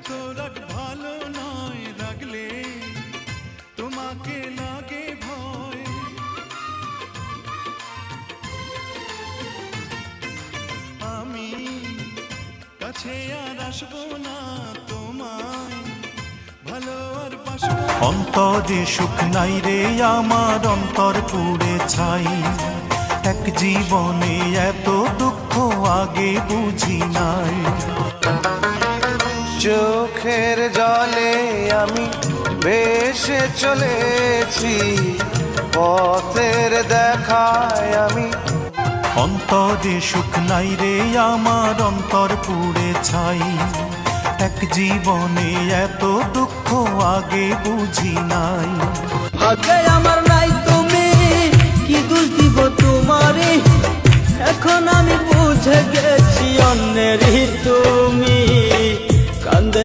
এত রাগ ভালো নয়, রাগলে তোমাকে লাগে ভয়। আমি কাছে আর আসবো না, তোমায় ভালো আর বাসবো। অন্তরে সুখ নাই রে আমার, অন্তর পুড়ে ছাই। এক জীবনে এত দুঃখ আগে বুঝি নাই। চোখের জলে আমি ভেসে চলেছি, পথের দেখায় আমি। অন্তরে সুখ নাই রে আমার, অন্তর পুড়ে ছাই। এক জীবনে এত দুঃখ আগে বুঝি নাই। ভাগ্যে আমার নাই তুমি, কি দোষ দিব তোমারে। এখন আমি বুঝে গেছি অন্যেরই তুমি।